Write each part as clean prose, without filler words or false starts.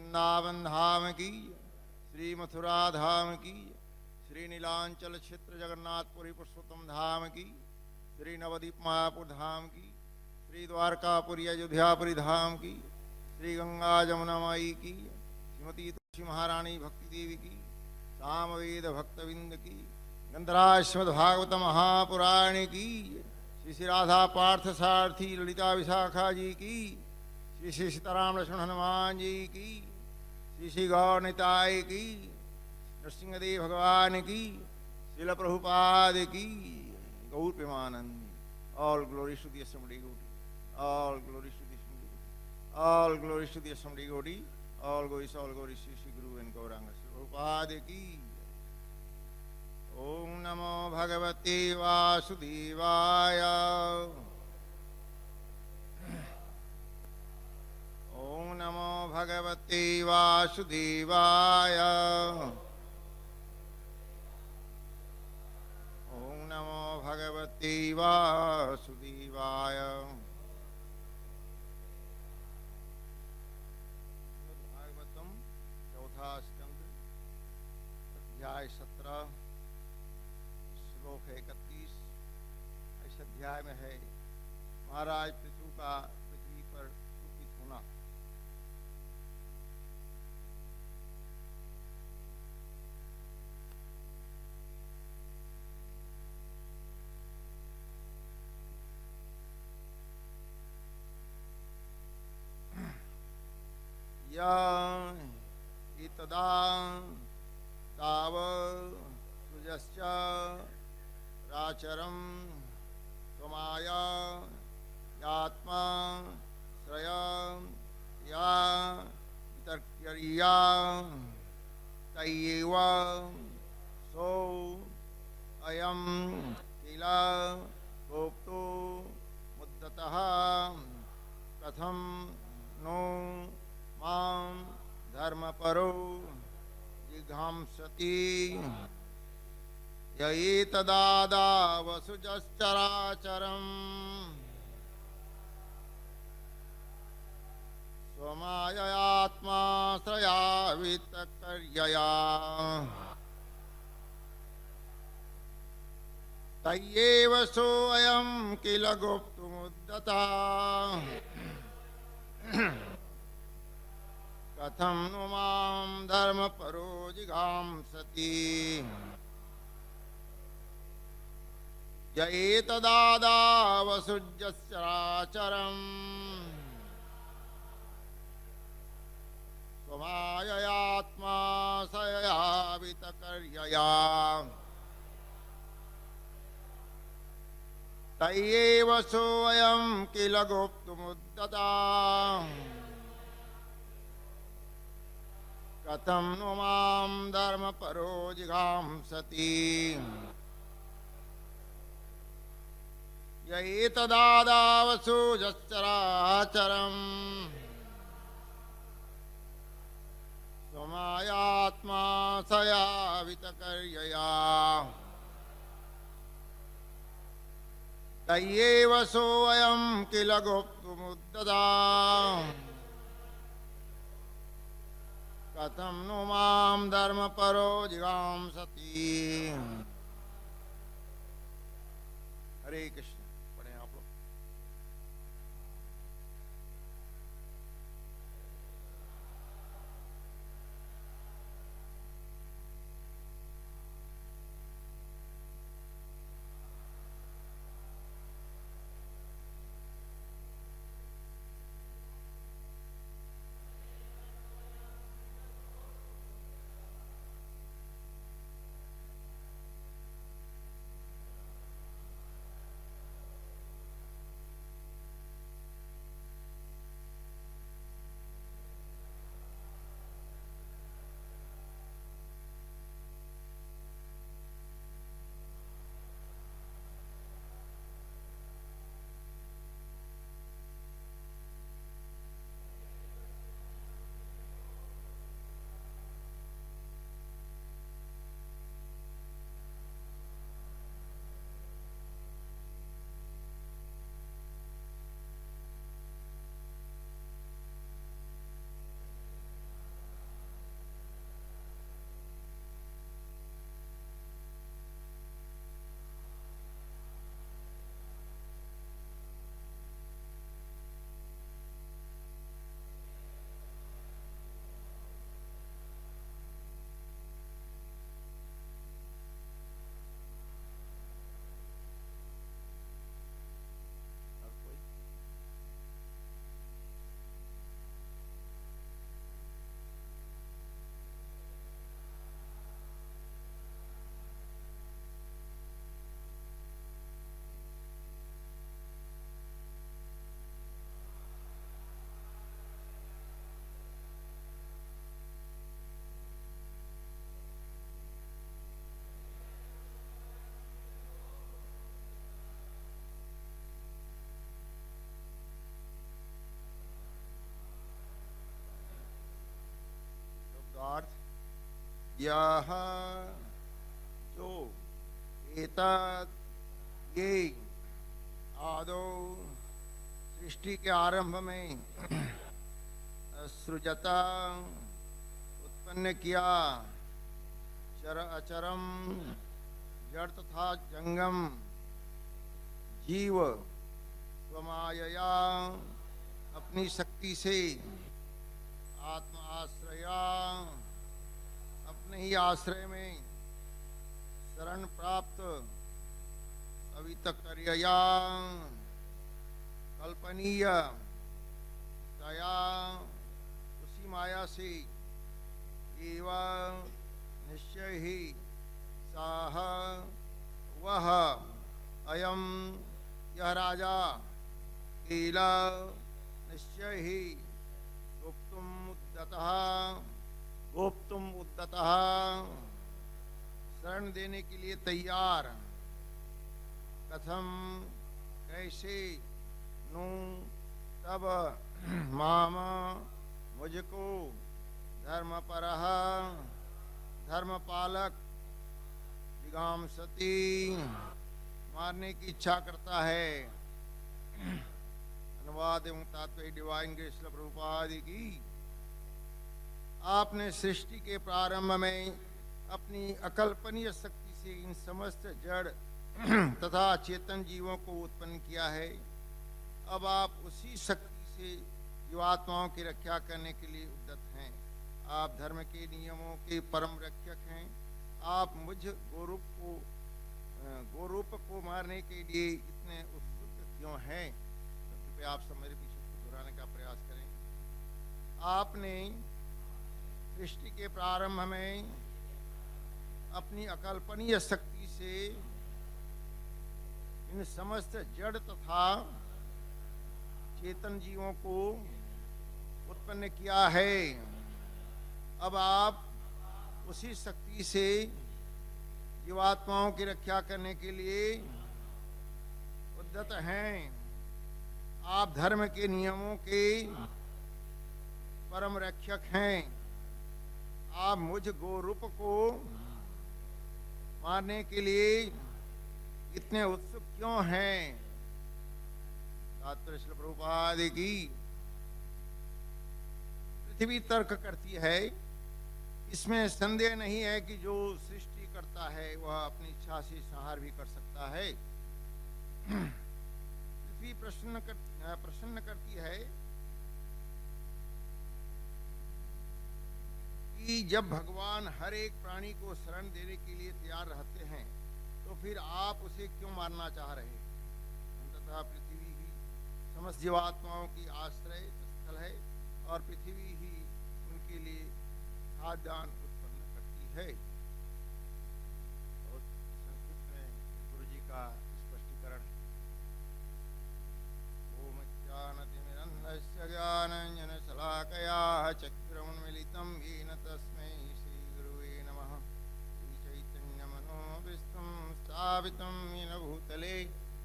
वृंदावन धाम की, श्री मथुरा धाम की, श्री नीलांचल क्षेत्र जगन्नाथपुरी पुरुषोत्तम धाम की, श्री नवदीप मायापुर धाम की, श्री द्वारकापुरी अयोध्यापुरी धाम की, श्री गंगा जमुना माई की, श्रीमती तुलसी महारानी भक्ति देवी की, सामवेद भक्तविंद की, गंधराश्वत भागवत महापुराण की, श्री श्री राधा पार्थ सारथी ललिता विशाखा जी की, श्री श्री सीताराम लक्ष्मण हनुमान जी की, श्री श्री गौर निताय की, नरसिंहदेव भगवान की, श्रील प्रभुपाद की, गौर Premanand. All glories to the assembly devotee. All glories to the assembly devotee. All glories to the assembly devotee. All glories, Shri Shri Guru and Gauranga Prabhupada ki. Om Namo Bhagavate Vasudevaya. Om Namo Bhagavate Vasudevaya. Om Namo Bhagavate Vasudevaya. Bhagavatam चौथा स्कंद अध्याय 17 श्लोक 31। इस अध्याय में है महाराज पृथु का पृथ्वी पर कुपित होना। इतदा ताव तुजश्च राचरं त्वमाया यात्मा श्रय या वितर्क्यरिया तय्येव सो अयं किल गोप्तो मुद्दतः कथं नो मां धर्मपरो जिघांसति यैतदादावसुजश्चराचरम् स्वमाययात्माश्रयावितकर्यया तय्येव सोऽयं किल गुप्तमुद्यता कथं नु मां धर्मपरो जिघांसति य एतदादावसुज्यश्चराचरम् स्वमाययात्मा सयावितकर्यया तय्येव सोऽयं किल गुप्तमुद्यता कथं नु मां धर्मपरो जिघांसति य एतदादावसुजश्चराचरम् स्वमायात्मा सयावितकर्यया तय्येव सोऽयं किल गुप्तमुद्यता कथं नु मां धर्मपरो जिघांसति। हरे कृष्ण। पढ़े आप लोग। यह जो एतद ये आदौ सृष्टि के आरंभ में सृजता उत्पन्न किया चर अचरम जड़ तथा जंगम जीव स्वमायया अपनी शक्ति से आत्म आश्रया अपने ही आश्रय में शरण प्राप्त अवितकर्यया कल्पनीय दया उसी माया से एवं निश्चय ही साह वह अयम यह राजा कीला निश्चय ही गोप्तुम उद्दतः शरण देने के लिए तैयार कथम कैसे नु तब माम मुझको धर्मपरः धर्मपालक जिगांसति मारने की इच्छा करता है। अनुवाद एवं तात्पर्य डिवाइन ग्रेस प्रभुपाद की। आपने सृष्टि के प्रारंभ में अपनी अकल्पनीय शक्ति से इन समस्त जड़ तथा चेतन जीवों को उत्पन्न किया है। अब आप उसी शक्ति से जीवात्माओं की रक्षा करने के लिए उद्यत हैं। आप धर्म के नियमों के परम रक्षक हैं। आप मुझ गोरूप को मारने के लिए इतने उत्सुक क्यों हैं? कृपया आप सब मेरे पीछे दोहराने का प्रयास करें। आपने सृष्टि के प्रारंभ में अपनी अकल्पनीय शक्ति से इन समस्त जड़ तथा चेतन जीवों को उत्पन्न किया है। अब आप उसी शक्ति से जीवात्माओं की रक्षा करने के लिए उद्यत हैं। आप धर्म के नियमों के परम रक्षक हैं। आप मुझ गोरूप को मारने के लिए इतने उत्सुक क्यों हैं? तात्पर्य श्री प्रभुपाद की। पृथ्वी तर्क करती है, इसमें संदेह नहीं है कि जो सृष्टि करता है वह अपनी इच्छा से संहार भी कर सकता है। पृथ्वी प्रश्न करती है कि जब भगवान हर एक प्राणी को शरण देने के लिए तैयार रहते हैं तो फिर आप उसे क्यों मारना चाह रहे हैं? तथा पृथ्वी ही समस्त जीवात्माओं की आश्रय स्थल है और पृथ्वी ही उनके लिए खाद्यान्न उत्पन्न करती है। और संस्कृत में गुरु जी का स्पष्टीकरण है। ओम ज्ञानतिमिरन्धस्य ज्ञानाञ्जनशलाकया चक्षुरुन्मीलितं येन तस्मै श्रीगुरुवे नमः। श्रीचैतन्यमनोभीष्टं स्थापितं येन भूतले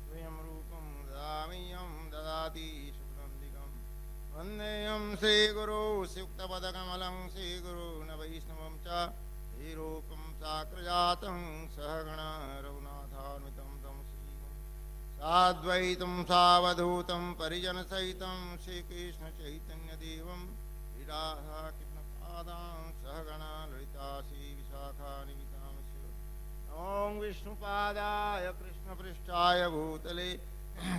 स्वयं रूपं ददाम्यहं ददाति शुभ्रन्दिकम्। वन्देऽहं श्रीगुरो सुक्तपदकमलं श्रीगुरून् वैष्णवं च श्रीरूपं साग्रजातं सहगण रघुनाथान्वितं तं श्रीगुरुं साद्वैतं सावधूतं परिजनसहितं श्रीकृष्णचैतन्यदेवं श्रीराधाकृष्णपादां सहगण ललिता श्रीविशाखान्वितां नमो विष्णुपादाय कृष्णपृष्ठाय भूतले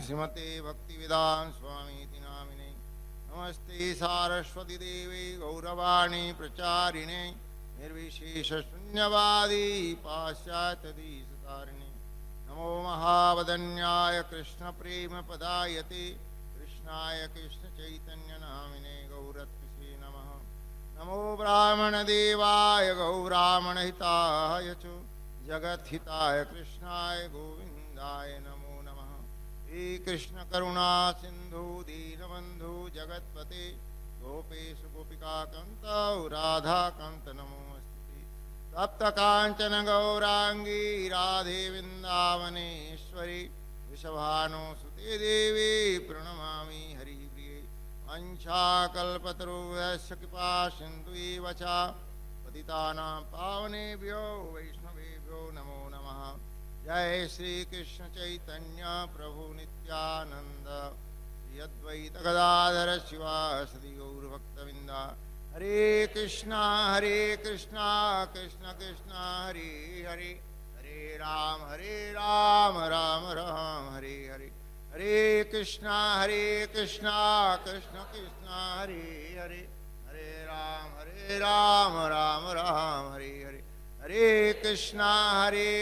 श्रीमते भक्तिवेदान्त स्वामीति नामिने। नमस्ते सारस्वती देवी गौरवाणी प्रचारिणे निर्विशेष शून्यवादी पाश्चात्यदेशतारिणे। नमो महावदन्याय कृष्ण प्रेम पदायते कृष्णाय कृष्ण चैतन्य नामिने गौरत्से नमः। नमो ब्राह्मण देवाय गौब्राह्मणहिताय च जगद्हिताय कृष्णाय गोविंदाय नमो नमः। हे कृष्ण करुणा सिंधु दीनबंधु जगत्पते गोपेश गोपिका कांत राधा कांत नमोस्तुते। सप्त कांचन गौरांगी राधे वृंदावनेश्वरी वृषभानुसुते देवी प्रणमामि हरिप्रिये। वंशाकल्पतरुभ्यश्च कृपा सिन्धुएव च पतितानां पावनेभ्यो वैष्णवेभ्यो नमो नमः। जय श्री कृष्ण चैतन्य प्रभु नित्यानंद, श्री अद्वैत गदाधर शिवासदि गौरभक्तवृंद। हरे कृष्णा कृष्ण कृष्ण हरे हरे, हरे राम राम राम हरे हरे। हरे कृष्णा कृष्ण कृष्ण हरे हरे, हरे राम राम राम हरे हरे। हरे कृष्णा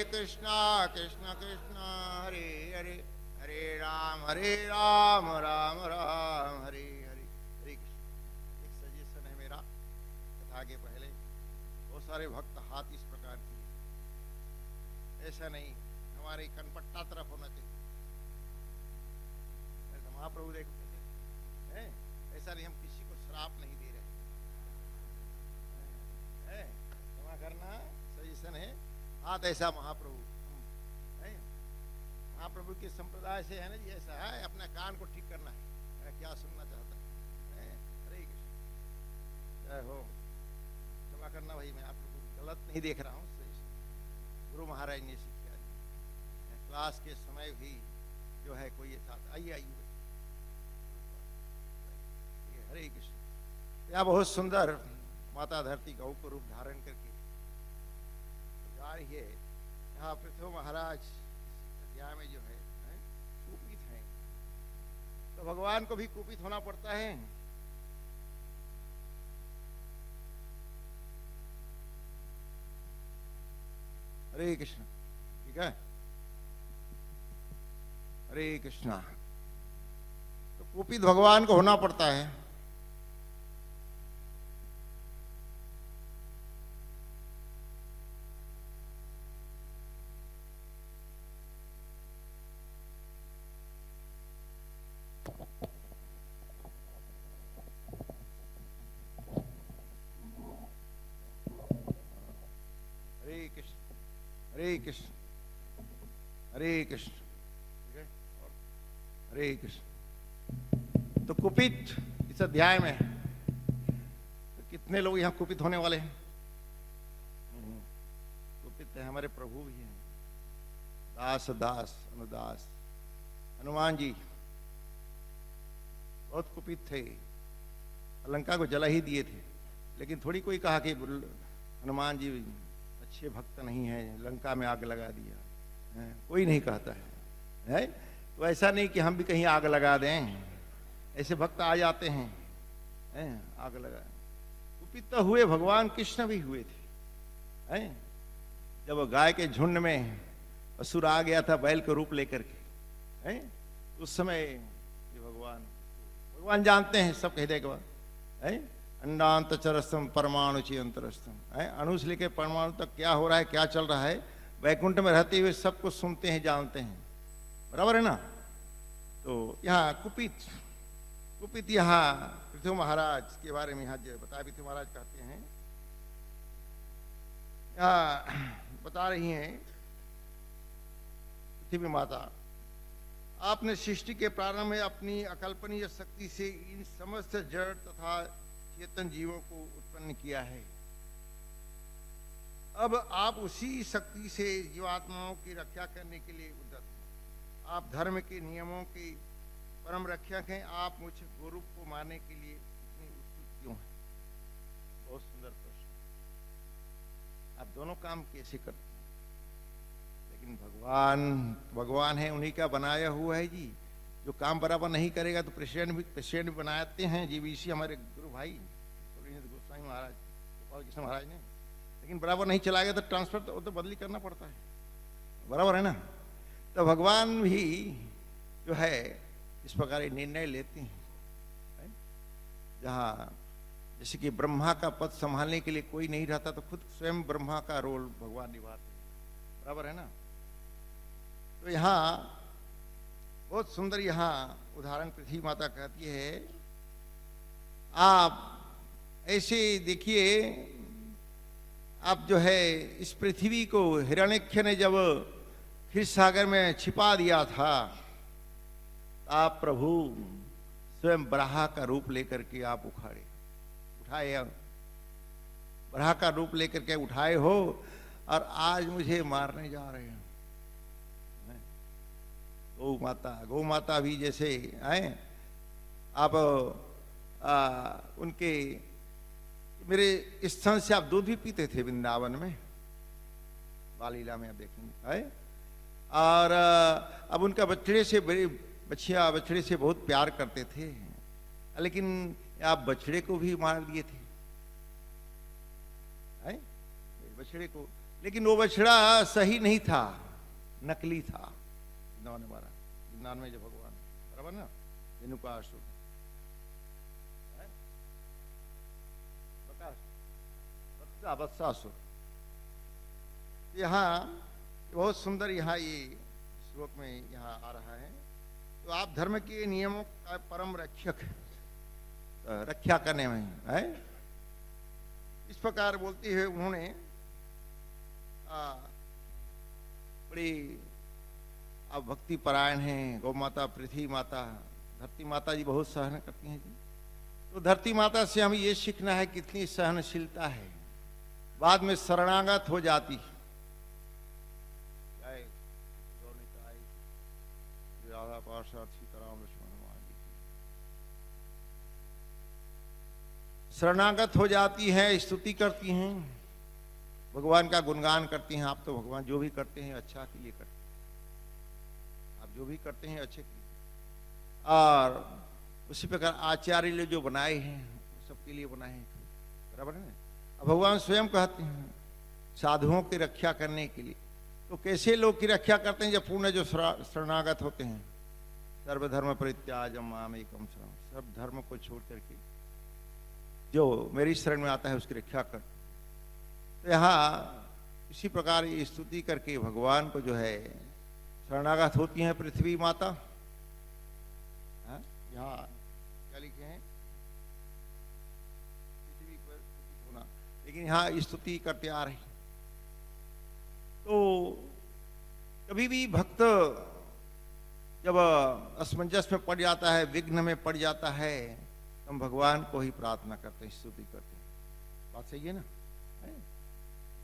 कृष्ण कृष्ण हरे हरे, हरे राम राम राम हरे हरे। हरे कृष्ण। एक सजेशन है मेरा कथा के पहले, बहुत सारे भक्त हाथ इस प्रकार किए, ऐसा नहीं, हमारे कनपट्टा तरफ होना चाहिए। महाप्रभु देखो है, ऐसा नहीं, हम किसी को श्राप नहीं दे रहे हैं, क्षमा करना सजेशन है। हाथ ऐसा महाप्रभु है, महाप्रभु के संप्रदाय से है ना जी, ऐसा है, अपने कान को ठीक करना है, क्या सुनना चाहता है। हरे कृष्ण, जय हो। क्षमा करना भाई, मैं आप लोगों को गलत नहीं देख रहा हूँ, गुरु महाराज ने सिखाया। क्लास के समय भी जो है कोई ऐसा, आइए हरे कृष्ण। यह बहुत सुंदर माता धरती गौ को रूप धारण करके जा रही है। यहाँ पृथ्वी महाराज अध्याय में जो है कुपित है, तो भगवान को भी कुपित होना पड़ता है। हरे कृष्ण, ठीक है, हरे कृष्णा। तो कुपित भगवान को होना पड़ता है। हरे कृष्ण, हरे कृष्ण, हरे कृष्ण। तो कुपित इस अध्याय में तो कितने लोग यहाँ कुपित होने वाले हैं? कुपित है हमारे प्रभु भी हैं, दास दास अनुदास। हनुमान जी बहुत कुपित थे, लंका को जला ही दिए थे, लेकिन थोड़ी कोई कहा कि हनुमान जी अच्छे भक्त नहीं है, लंका में आग लगा दिया है, कोई नहीं कहता है। तो ऐसा नहीं कि हम भी कहीं आग लगा दें, ऐसे भक्त आ जाते हैं, आग लगा। कुपित तो हुए, भगवान कृष्ण भी हुए थे, जब गाय के झुंड में असुर आ गया था बैल का रूप लेकर के, उस समय ये भगवान जानते हैं, सब कह देगा अंडांत चरस्तम परमाणु ची अंतरस्तम, अणु से लेकर परमाणु तक क्या हो रहा है, क्या चल रहा है, वैकुंठ में रहते हुए सब कुछ सुनते हैं, जानते हैं, बराबर है ना। तो यहाँ कुपित यहाँ पृथ्वी महाराज के बारे में यहाँ बताया, पृथ्वी महाराज कहते हैं, यहाँ बता रही हैं पृथ्वी माता, आपने सृष्टि के प्रारंभ में अपनी अकल्पनीय शक्ति से इन समस्त जड़ तथा चेतन जीवों को उत्पन्न किया है। अब आप उसी शक्ति से जीवात्माओं की रक्षा करने के लिए उद्यत हैं। आप धर्म के नियमों के परम रक्षक हैं। आप मुझे गोरूप को मारने के लिए इतने उत्सुक क्यों हैं? बहुत सुंदर प्रश्न। आप दोनों काम कैसे करते हैं? लेकिन भगवान है, उन्हीं का बनाया हुआ है जी। जो काम बराबर नहीं करेगा तो प्रेसिडेंट भी बनाते हैं जी, इसी हमारे गुरु भाई गोस्वामी महाराज, गोपाल कृष्ण महाराज ने। लेकिन बराबर नहीं चलाएगा तो ट्रांसफर तो बदली करना पड़ता है, बराबर है ना। तो भगवान भी जो है इस प्रकार निर्णय लेते हैं, जहाँ जैसे कि ब्रह्मा का पद संभालने के लिए कोई नहीं रहता, तो खुद स्वयं ब्रह्मा का रोल भगवान निभाते हैं, बराबर है ना। तो यहाँ बहुत सुंदर यहाँ उदाहरण पृथ्वी माता कहती है, आप ऐसे देखिए, आप जो है इस पृथ्वी को हिरण्यक्ष ने जब क्षीर सागर में छिपा दिया था, आप प्रभु स्वयं बराह का रूप लेकर के आप उठाए, बराह का रूप लेकर के उठाए हो और आज मुझे मारने जा रहे हो। गौ माता भी जैसे आए आप उनके मेरे स्तन से आप दूध भी पीते थे वृंदावन में, बालीला में आप देखेंगे है। और अब उनका बछड़े से बड़े बछिया बछड़े से बहुत प्यार करते थे, लेकिन आप बछड़े को भी मार दिए थे है? बछड़े को, लेकिन वो बछड़ा सही नहीं था, नकली था। विज्ञान में जो भगवान बराबर ना रेणुकासुर वत्सासुर। यहाँ बहुत सुंदर यहाँ ये श्लोक में यहाँ आ रहा है। तो आप धर्म के नियमों का परम रक्षा करने में है, इस प्रकार बोलते हुए उन्होंने बड़ी आप भक्ति परायण हैं। गौ माता, पृथ्वी माता, धरती माता जी बहुत सहन करती हैं जी। तो धरती माता से हमें ये सीखना है कितनी सहनशीलता है, बाद में शरणागत हो जाती है। राधा पार्षद सीताराम लक्ष्मण शरणागत हो जाती हैं, स्तुति करती हैं, भगवान का गुणगान करती हैं। आप तो भगवान जो भी करते हैं अच्छा के लिए करते हैं, आप जो भी करते हैं अच्छे के लिए। और उसी प्रकार आचार्य ने जो बनाए हैं सबके लिए बनाए हैं, बराबर है ना। अब भगवान स्वयं कहते हैं साधुओं की रक्षा करने के लिए। तो कैसे लोग की रक्षा करते हैं? जब पूर्ण जो शरणागत होते हैं, सर्वधर्म परित्याजम माम एकम शरणं, सब धर्म को छोड़ करके जो मेरी शरण में आता है उसकी रक्षा कर। तो यहाँ इसी प्रकार ये स्तुति करके भगवान को जो है शरणागत होती हैं पृथ्वी माता। यहाँ क्या लिखे हैं? पृथ्वी पर होना, लेकिन यहाँ स्तुति करते आ रही। तो कभी भी भक्त जब असमंजस में पड़ जाता है, विघ्न में पड़ जाता है, तो हम भगवान को ही प्रार्थना करते हैं, स्तुति करते हैं। बात सही है ना?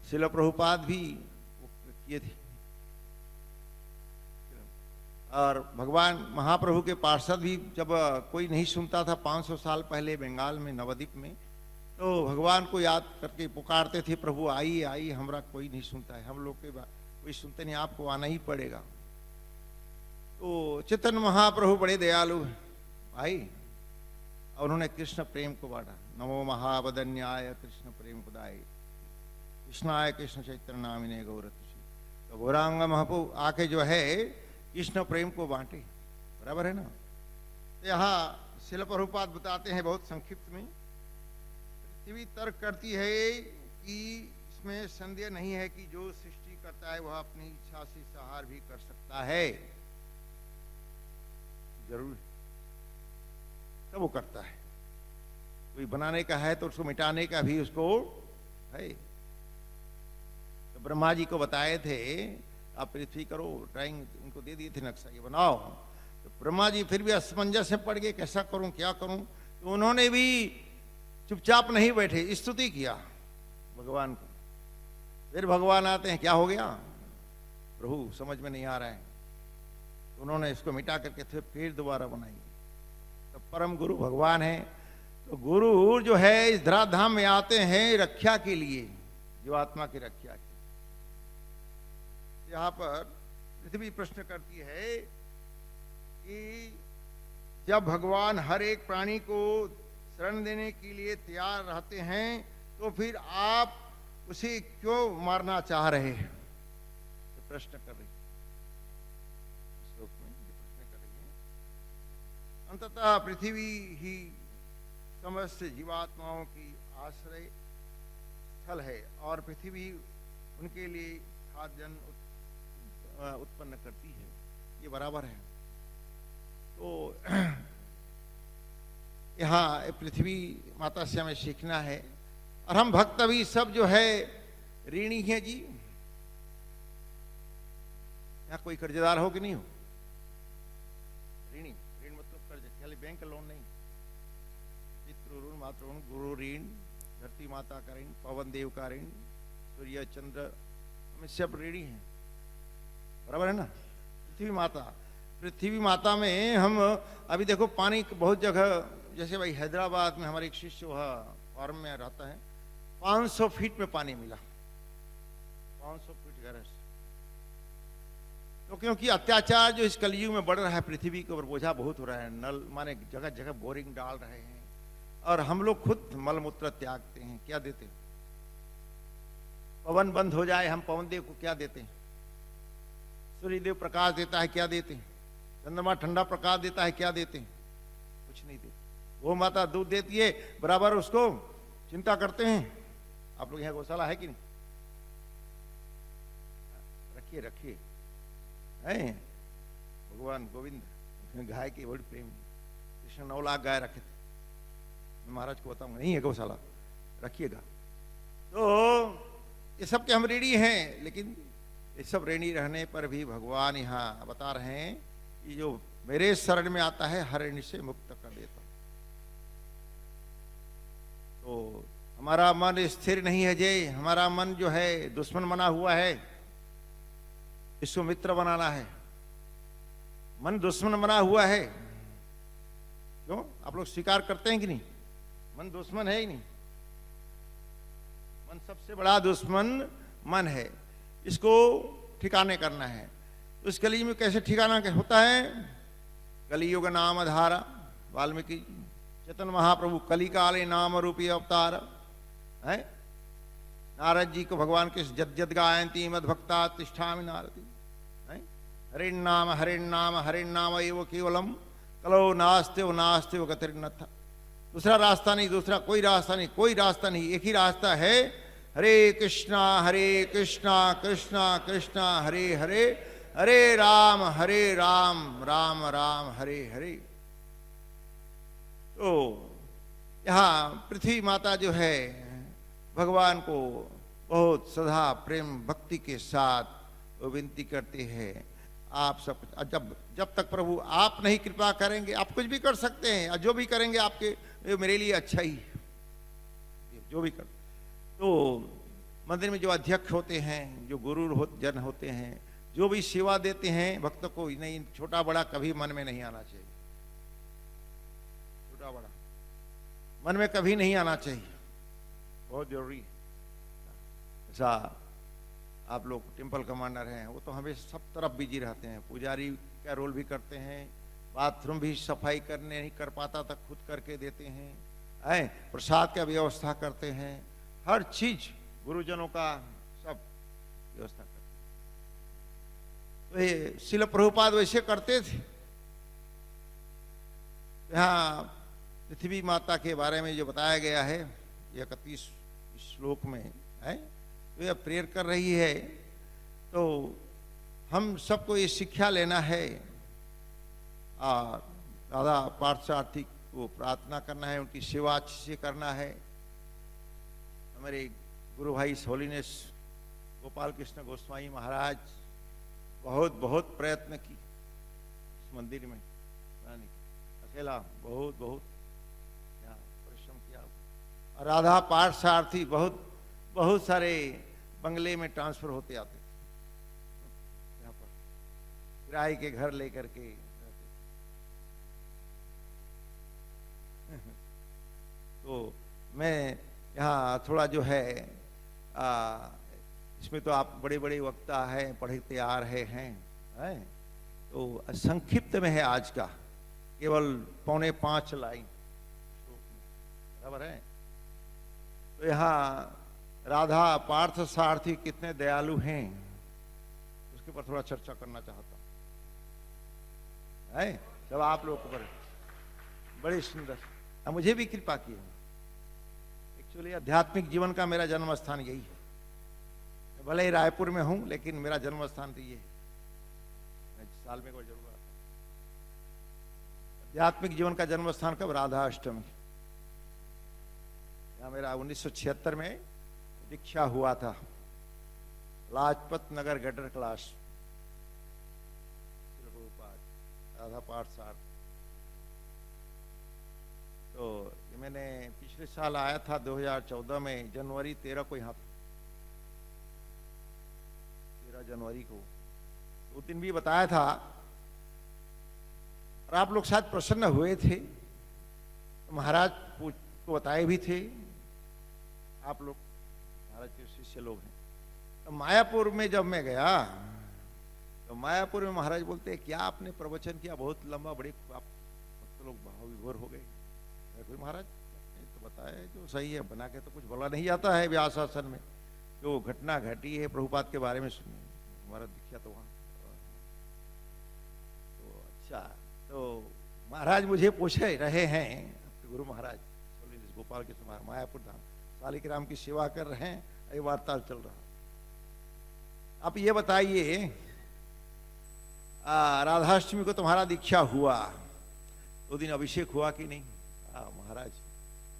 श्रील प्रभुपाद भी किए थे। और भगवान महाप्रभु के पार्षद भी जब कोई नहीं सुनता था 500 साल पहले बंगाल में नवद्वीप में, तो भगवान को याद करके पुकारते थे, प्रभु आइए आइए, हमरा कोई नहीं सुनता है, हम लोग के कोई सुनते नहीं, आपको आना ही पड़ेगा। तो चैतन्य महाप्रभु बड़े दयालु भाई, और उन्होंने कृष्ण प्रेम को बांटा। नमो महावदन्याय कृष्ण प्रेम पदाय, कृष्णाय कृष्ण चैतन्य नामिने गौरतुषी। तो गौरांग महाप्रभु आके जो है कृष्ण प्रेम को बांटे, बराबर है ना। तो यहाँ श्रील प्रभुपाद बताते हैं बहुत संक्षिप्त में, पृथ्वी तर्क करती है कि इसमें संदेह नहीं है कि जो सृष्टि करता है वह अपनी इच्छा से संहार भी कर सकता है, जरूर तब वो करता है। कोई बनाने का है तो उसको मिटाने का भी उसको है। तो ब्रह्मा जी को बताए थे आप पृथ्वी करो, ड्राइंग उनको दे दिए थे, नक्शा ये बनाओ। तो ब्रह्मा जी फिर भी असमंजस में पड़ गए, कैसा करूं क्या करूं। तो उन्होंने भी चुपचाप नहीं बैठे, स्तुति किया भगवान को। फिर भगवान आते हैं, क्या हो गया प्रभु, समझ में नहीं आ रहा है। तो उन्होंने इसको मिटा करके फिर दोबारा बनाई। तो परम गुरु भगवान है। तो गुरु जो है इस धराधाम में आते हैं रक्षा के लिए, जो आत्मा की रक्षा की। यहाँ पर पृथ्वी प्रश्न करती है कि जब भगवान हर एक प्राणी को शरण देने के लिए तैयार रहते हैं, तो फिर आप उसे क्यों मारना चाह रहे हैं? तो प्रश्न कर रही श्लोक में प्रश्न कर रही है। अंततः पृथ्वी ही समस्त जीवात्माओं की आश्रय स्थल है और पृथ्वी उनके लिए खाद्यान्न उत्पन्न करती है, ये बराबर है। तो यहाँ पृथ्वी माता से हमें सीखना है। और हम भक्त भी सब जो है ऋणी हैं जी। यहाँ कोई कर्जदार हो कि नहीं हो? ऋणी, ऋण मतलब कर्ज, खाली बैंक का लोन नहीं, पितृ ऋण, मातृ ऋण, गुरु ऋण, धरती माता का ऋण, पवन देव का ऋण, सूर्य चंद्र, हमें सब ऋणी हैं, बराबर है ना। पृथ्वी माता में हम अभी देखो पानी बहुत जगह, जैसे भाई हैदराबाद में हमारे एक शिष्य वह फॉर्म में रहता है, 500 फीट में पानी मिला, 500 फीट गहरा। तो क्योंकि अत्याचार जो इस कलयुग में बढ़ रहा है, पृथ्वी के ऊपर बोझा बहुत हो रहा है, नल माने जगह जगह बोरिंग डाल रहे हैं, और हम लोग खुद मलमूत्र त्यागते हैं, क्या देते हैं? पवन बंद हो जाए, हम पवन देव को क्या देते हैं? सूर्य देव प्रकाश देता है, क्या देते हैं? चंद्रमा ठंडा प्रकाश देता है, क्या देते हैं? कुछ नहीं देते। वो माता दूध देती है, बराबर उसको चिंता करते हैं। आप लोग यहाँ गौशाला है कि नहीं? रखिए रखिए, है भगवान गोविंद गाय के बड़ी प्रेम, कृष्ण 9 लाख गाय रखे थे, महाराज को बताऊंगा, नहीं है गौशाला, रखिएगा। तो ये सब के हम ऋणी हैं, लेकिन ये सब ऋणी रहने पर भी भगवान यहाँ बता रहे हैं कि जो मेरे शरण में आता है हर ऋण से मुक्त कर देता। तो हमारा मन स्थिर नहीं है जय, हमारा मन जो है दुश्मन बना हुआ है, इसको मित्र बनाना है। मन दुश्मन बना हुआ है, क्यों? आप लोग स्वीकार करते हैं कि नहीं? मन दुश्मन है ही नहीं, मन सबसे बड़ा दुश्मन मन है, इसको ठिकाने करना है। तो इस कली में कैसे ठिकाना होता है? कलियुग नाम धारा, वाल्मीकि चेतन महाप्रभु कली काले नाम रूपी अवतार है। नारद जी को भगवान के जद जद गायंती मद भक्ता तिष्ठामि नारदी है। हरिन्नाम हरिन्नाम हरिन्नाम एव केवलम कलो नास्ते नास्ते गतिर्नथ। दूसरा रास्ता नहीं, दूसरा कोई रास्ता नहीं, कोई रास्ता नहीं, एक ही रास्ता है, हरे कृष्णा कृष्णा कृष्णा हरे हरे, हरे राम राम राम हरे हरे। तो यहाँ पृथ्वी माता जो है भगवान को बहुत सदा प्रेम भक्ति के साथ वो विनती करते हैं, आप सब जब तक प्रभु आप नहीं कृपा करेंगे, आप कुछ भी कर सकते हैं, जो भी करेंगे आपके मेरे लिए अच्छा ही, जो भी कर। तो मंदिर में जो अध्यक्ष होते हैं, जो गुरु जन होते हैं, जो भी सेवा देते हैं भक्त को, नहीं छोटा बड़ा कभी मन में नहीं आना चाहिए, छोटा बड़ा मन में कभी नहीं आना चाहिए, बहुत जरूरी है। ऐसा आप लोग टेम्पल कमांडर हैं, वो तो हमेशा सब तरफ बिजी रहते हैं, पुजारी का रोल भी करते हैं, बाथरूम भी सफाई करने नहीं कर पाता था खुद करके देते हैं, प्रसाद का व्यवस्था करते हैं, हर चीज गुरुजनों का सब व्यवस्था करते हैं। तो ये शिल प्रभुपाद वैसे करते थे। यहाँ पृथ्वी माता के बारे में जो बताया गया है 31 श्लोक में है, तो यह प्रेयर कर रही है। तो हम सबको ये शिक्षा लेना है, और राधा पार्थसारथी को प्रार्थना करना है, उनकी सेवा अच्छे से करना है। हमारे गुरु भाई होलीनेस गोपाल कृष्ण गोस्वामी महाराज बहुत बहुत प्रयत्न की इस मंदिर में बनाने की, अकेला बहुत यहाँ परिश्रम किया। और राधा पार्थसारथी बहुत सारे बंगले में ट्रांसफर होते आते थे, यहाँ पर किराए के घर लेकर के रहते थे। तो मैं यहाँ थोड़ा जो है इसमें तो आप बड़े बड़े वक्ता हैं, पढ़े तैयार हैं, तो संक्षिप्त में है आज का, केवल 4.25 लाइन, बराबर है। तो यहाँ राधा पार्थ सारथी कितने दयालु हैं, उसके ऊपर थोड़ा चर्चा करना चाहता हूँ, है सब आप लोगों को बड़ी सुंदर, मुझे भी कृपा की है। एक्चुअली आध्यात्मिक जीवन का मेरा जन्म स्थान यही है, भले ही रायपुर में हूं, लेकिन मेरा जन्म स्थान तो ये है। मैं साल में कोई जरूर आता हूं। आध्यात्मिक जीवन का जन्म स्थान कब? राधा अष्टमी। यहाँ मेरा 1976 में दीक्षा हुआ था, लाजपत नगर गटर क्लास, राधा पाठ सार। तो मैंने पिछले साल आया था 2014 में जनवरी 13 को यहाँ 13 जनवरी को, उस दिन भी बताया था और आप लोग शायद प्रसन्न हुए थे, तो महाराज को बताए भी थे, आप लोग महाराज के शिष्य लोग हैं। तो मायापुर में जब मैं गया तो मायापुर में महाराज बोलते हैं क्या आपने प्रवचन किया, बहुत लंबा, बड़े आप तो लोग भाव विभोर हो गए। कोई महाराज तो बताया जो सही है, बना के तो कुछ बोला नहीं जाता है व्यास आसन में, जो घटना घटी है प्रभुपाद के बारे में सुनिए, हमारा दिखा तो वहाँ। तो अच्छा, तो महाराज मुझे पूछे रहे हैं, आपके गुरु महाराज गोपाल के समार मायापुर धाम शालिग्राम की सेवा कर रहे हैं, ये वार्ता चल रहा। आप ये बताइए राधाष्टमी को तुम्हारा दीक्षा हुआ, तो दिन अभिषेक हुआ कि नहीं? महाराज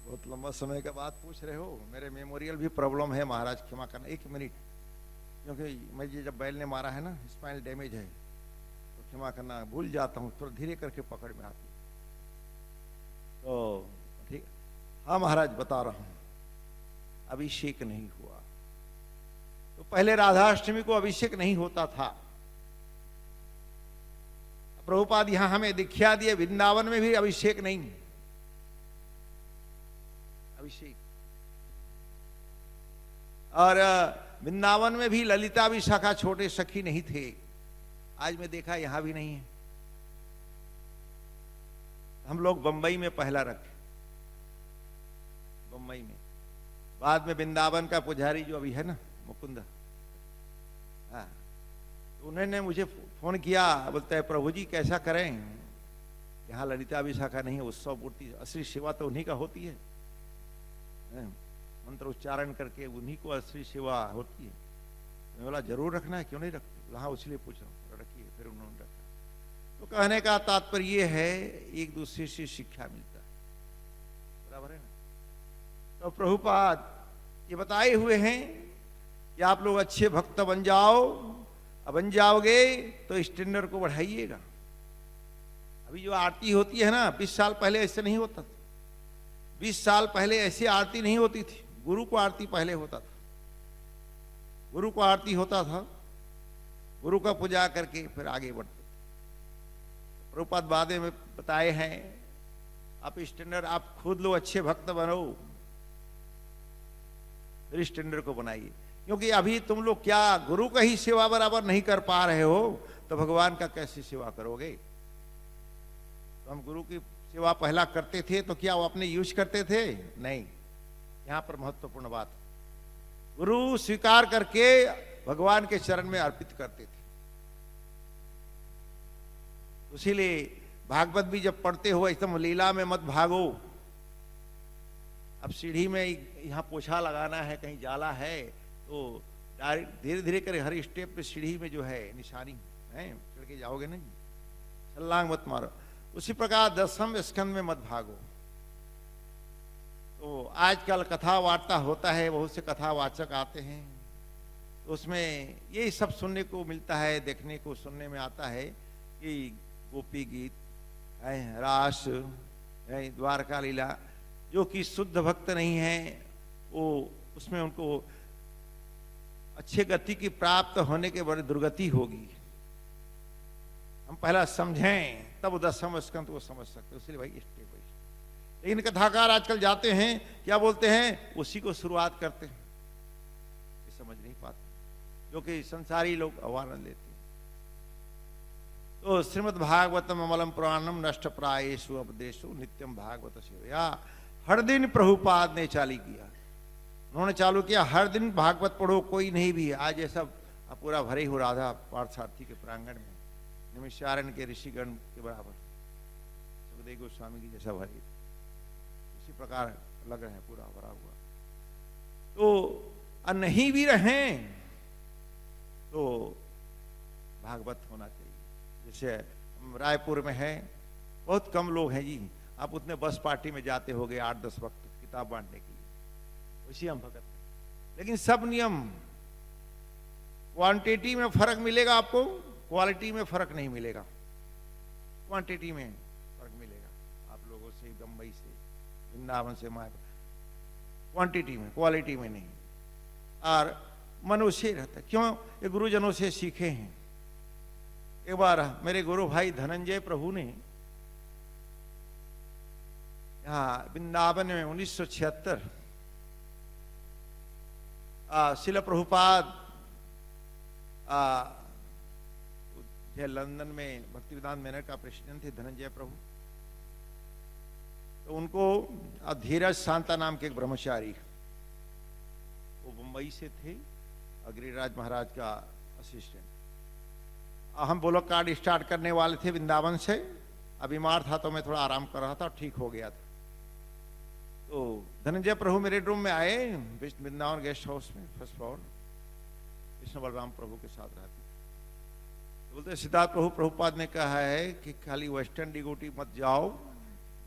बहुत लंबा समय के बाद पूछ रहे हो, मेरे मेमोरियल भी प्रॉब्लम है महाराज, क्षमा करना 1 मिनट, क्योंकि मैं ये जब बैल ने मारा है ना, स्पाइनल डैमेज है, तो क्षमा करना, भूल जाता हूँ, थोड़ा धीरे करके पकड़ में आती। तो ठीक, हाँ महाराज बता रहा हूँ, अभिषेक नहीं हुआ। तो पहले राधाष्टमी को अभिषेक नहीं होता था, प्रभुपाद यहां हमें दीक्षा दिए, वृंदावन में भी अभिषेक नहीं, अभिषेक। और वृंदावन में भी ललिता विशाखा छोटे सखी नहीं थे, आज मैं देखा यहां भी नहीं है। हम लोग बंबई में पहला रखे, बंबई में, बाद में वृंदावन का पुजारी जो अभी है ना मुकुंद, हाँ, उन्होंने मुझे फोन किया, बोलते हैं प्रभु जी कैसा करें, यहाँ ललिता विशाखा नहीं है, उत्सव मूर्ति, असली सेवा तो उन्हीं का होती है, मंत्र उच्चारण करके उन्हीं को असली सेवा होती है। मैं बोला जरूर रखना है, क्यों नहीं रखते? हाँ उसलिए पूछ रहा हूँ, रखिए। फिर उन्होंने रखा। तो कहने का तात्पर्य ये है, एक दूसरे से शिक्षा मिलता है, बराबर है ना। तो प्रभुपाद ये बताए हुए हैं कि आप लोग अच्छे भक्त बन जाओ, बन जाओगे तो स्टैंडर्ड को बढ़ाइएगा। अभी जो आरती होती है ना, 20 साल पहले ऐसे नहीं होता था, 20 साल पहले ऐसी आरती नहीं होती थी। गुरु को आरती पहले होता था, गुरु को आरती होता था, गुरु का पूजा करके फिर आगे बढ़ते थे। प्रभुपाद बाद में बताए हैं, आप स्टैंडर्ड, आप खुद लो, अच्छे भक्त बनो, फिर स्टैंडर्ड को बनाइए। क्योंकि अभी तुम लोग क्या गुरु का ही सेवा बराबर नहीं कर पा रहे हो, तो भगवान का कैसे सेवा करोगे? तो हम गुरु की सेवा पहला करते थे, तो क्या वो अपने यूज करते थे? नहीं। यहां पर महत्वपूर्ण बात, गुरु स्वीकार करके भगवान के चरण में अर्पित करते थे। इसीलिए भागवत भी जब पढ़ते हो, एकदम लीला में मत भागो। अब सीढ़ी में यहाँ पोछा लगाना है, कहीं जाला है, तो धीरे धीरे कर हर स्टेप पे सीढ़ी में जो है निशानी है, चढ़ के जाओगे ना, छलांग मत मारो। उसी प्रकार 10वें स्कंद में मत भागो। तो आजकल कथा वार्ता होता है, बहुत से कथावाचक आते हैं, तो उसमें यही सब सुनने को मिलता है, देखने को सुनने में आता है कि गोपी गीत है, रास है, द्वारका लीला, जो कि शुद्ध भक्त नहीं है, वो उसमें उनको अच्छे गति की प्राप्त होने के बड़ी दुर्गति होगी। हम पहला समझें तब 10वें स्कंद को समझ सकते, इसलिए भाई स्टेप बाय स्टेप। लेकिन कथाकार आजकल जाते हैं, क्या बोलते हैं, उसी को शुरुआत करते हैं, ये समझ नहीं पाते, जो कि संसारी लोग आवानंद लेते हैं। तो श्रीमद् भागवतम अमलम पुराणम नष्ट प्रायेषु उपदेशु नित्यम भागवत सेवया, हर दिन प्रभुपाद ने चालू किया, उन्होंने चालू किया, हर दिन भागवत पढ़ो, कोई नहीं भी। आज ये सब पूरा भरे हो राधा पार्थसारथी के प्रांगण में, निमिषारण के ऋषिगण के बराबर, सुखदेव गोस्वामी की जैसा भरे, इसी प्रकार लग रहे हैं, पूरा भरा हुआ। तो नहीं भी रहे तो भागवत होना चाहिए। जैसे रायपुर में है, बहुत कम लोग हैं जी, आप उतने बस पार्टी में जाते होगे 8-10 वक्त किताब बांटने के लिए, उसी हम भगत। लेकिन सब नियम, क्वांटिटी में फर्क मिलेगा आपको, क्वालिटी में फर्क नहीं मिलेगा, क्वांटिटी में फर्क मिलेगा। आप लोगों से, बंबई से वृंदावन से मायापुर, क्वांटिटी में, क्वालिटी में नहीं। और मनुष्य रहता, क्यों? ये गुरुजनों से सीखे हैं। एक बार मेरे गुरु भाई धनंजय प्रभु ने यहाँ वृंदावन में 1976 शिला प्रभुपाद लंदन में भक्ति वेदांत मैनर का प्रेसिडेंट थे धनंजय प्रभु। तो उनको धीरज शांता नाम के एक ब्रह्मचारी, वो मुंबई से थे, गिरिराज महाराज का असिस्टेंट। हम ब्लॉक कार्ड स्टार्ट करने वाले थे वृंदावन से। अब बीमार था तो मैं थोड़ा आराम कर रहा था और ठीक हो गया था। तो धनंजय प्रभु मेरे रूम में आए, वृंदावन गेस्ट हाउस में, फर्स्ट फ्लोर, कृष्ण बलराम प्रभु के साथ रहते। तो बोलते सिद्धार्थ प्रभु, प्रभुपाद ने कहा है कि खाली वेस्टर्न डिगोटी मत जाओ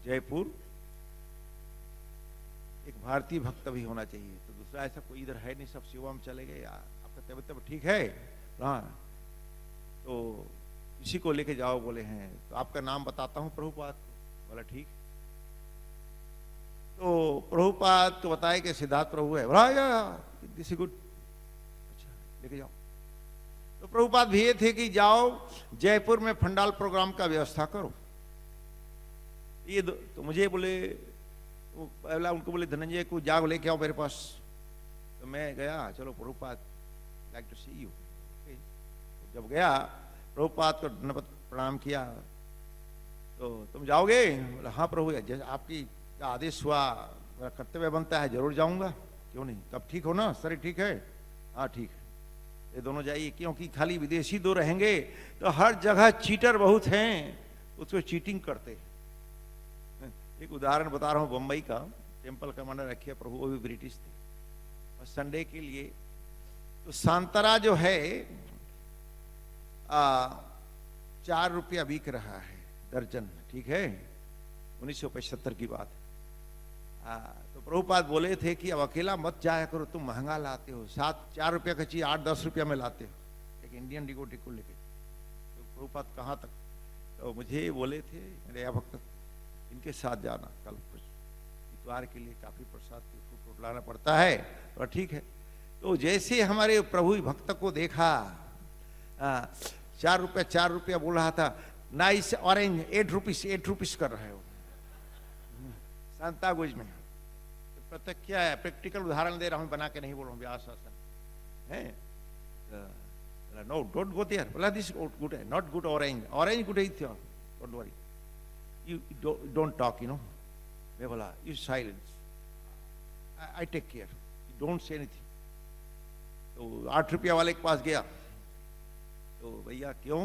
जयपुर, एक भारतीय भक्त भी होना चाहिए। तो दूसरा ऐसा कोई इधर है नहीं, सब सेवा में चले गए। आपका तबियत ठीक है? हाँ। तो इसी को लेके जाओ बोले हैं। तो आपका नाम बताता हूँ प्रभुपाद को। बोला ठीक। तो प्रभुपाद को बताया कि सिद्धार्थ प्रभु है। बोला दिस इज गुड, अच्छा लेके जाओ। तो प्रभुपाद भी ये थे कि जाओ जयपुर में फंडाल प्रोग्राम का व्यवस्था करो। ये तो मुझे बोले, पहला उनको बोले धनंजय को जाग लेके आओ मेरे पास। तो मैं गया, चलो Prabhupada like to see you. जब गया प्रभुपाद को धन्यवाद प्रणाम किया। तो तुम जाओगे? बोला हाँ प्रभु, जैसे आपकी आदेश हुआ, मेरा कर्तव्य बनता है, जरूर जाऊंगा, क्यों नहीं। कब ठीक हो ना, शरीर ठीक है? हाँ ठीक है। ये दोनों जाइए, क्योंकि खाली विदेशी दो रहेंगे तो हर जगह चीटर बहुत हैं, उसको चीटिंग करते हैं। एक उदाहरण बता रहा हूँ बम्बई का। टेम्पल कमांडर रखिए प्रभु, वो भी ब्रिटिश थे। और संडे के लिए तो सांतरा जो है 4 रुपया बिक रहा है दर्जन, ठीक है, 1975 की बात। तो प्रभुपाद बोले थे कि अब अकेला मत जाया करो, तुम महंगा लाते हो, 4 रुपया का चीज 8-10 रुपया में लाते हो, एक इंडियन डिगोटी को लेके। तो प्रभुपाद कहाँ तक? तो मुझे बोले थे मेरे भक्त, इनके साथ जाना कल इतवार के लिए, काफी प्रसाद फूट लाना पड़ता है। तो ठीक है। तो जैसे हमारे प्रभु भक्त को देखा, 4 रुपया बोल रहा था। नाइस ऑरेंज 8 रुपीस कर रहे हो सांतागुज में। तो प्रत्यक्ष क्या है, प्रैक्टिकल उदाहरण दे रहा हूं, बना के नहीं बोल रहा हूं, व्यास शासन है। No don't go there. बोला दिस गुड है, नॉट गुड ऑरेंज गुड है, don't worry, you don't talk, you know. मैं बोला you silence, I take care, don't say anything. तो 8 रुपया वाले के पास गया। तो भैया क्यों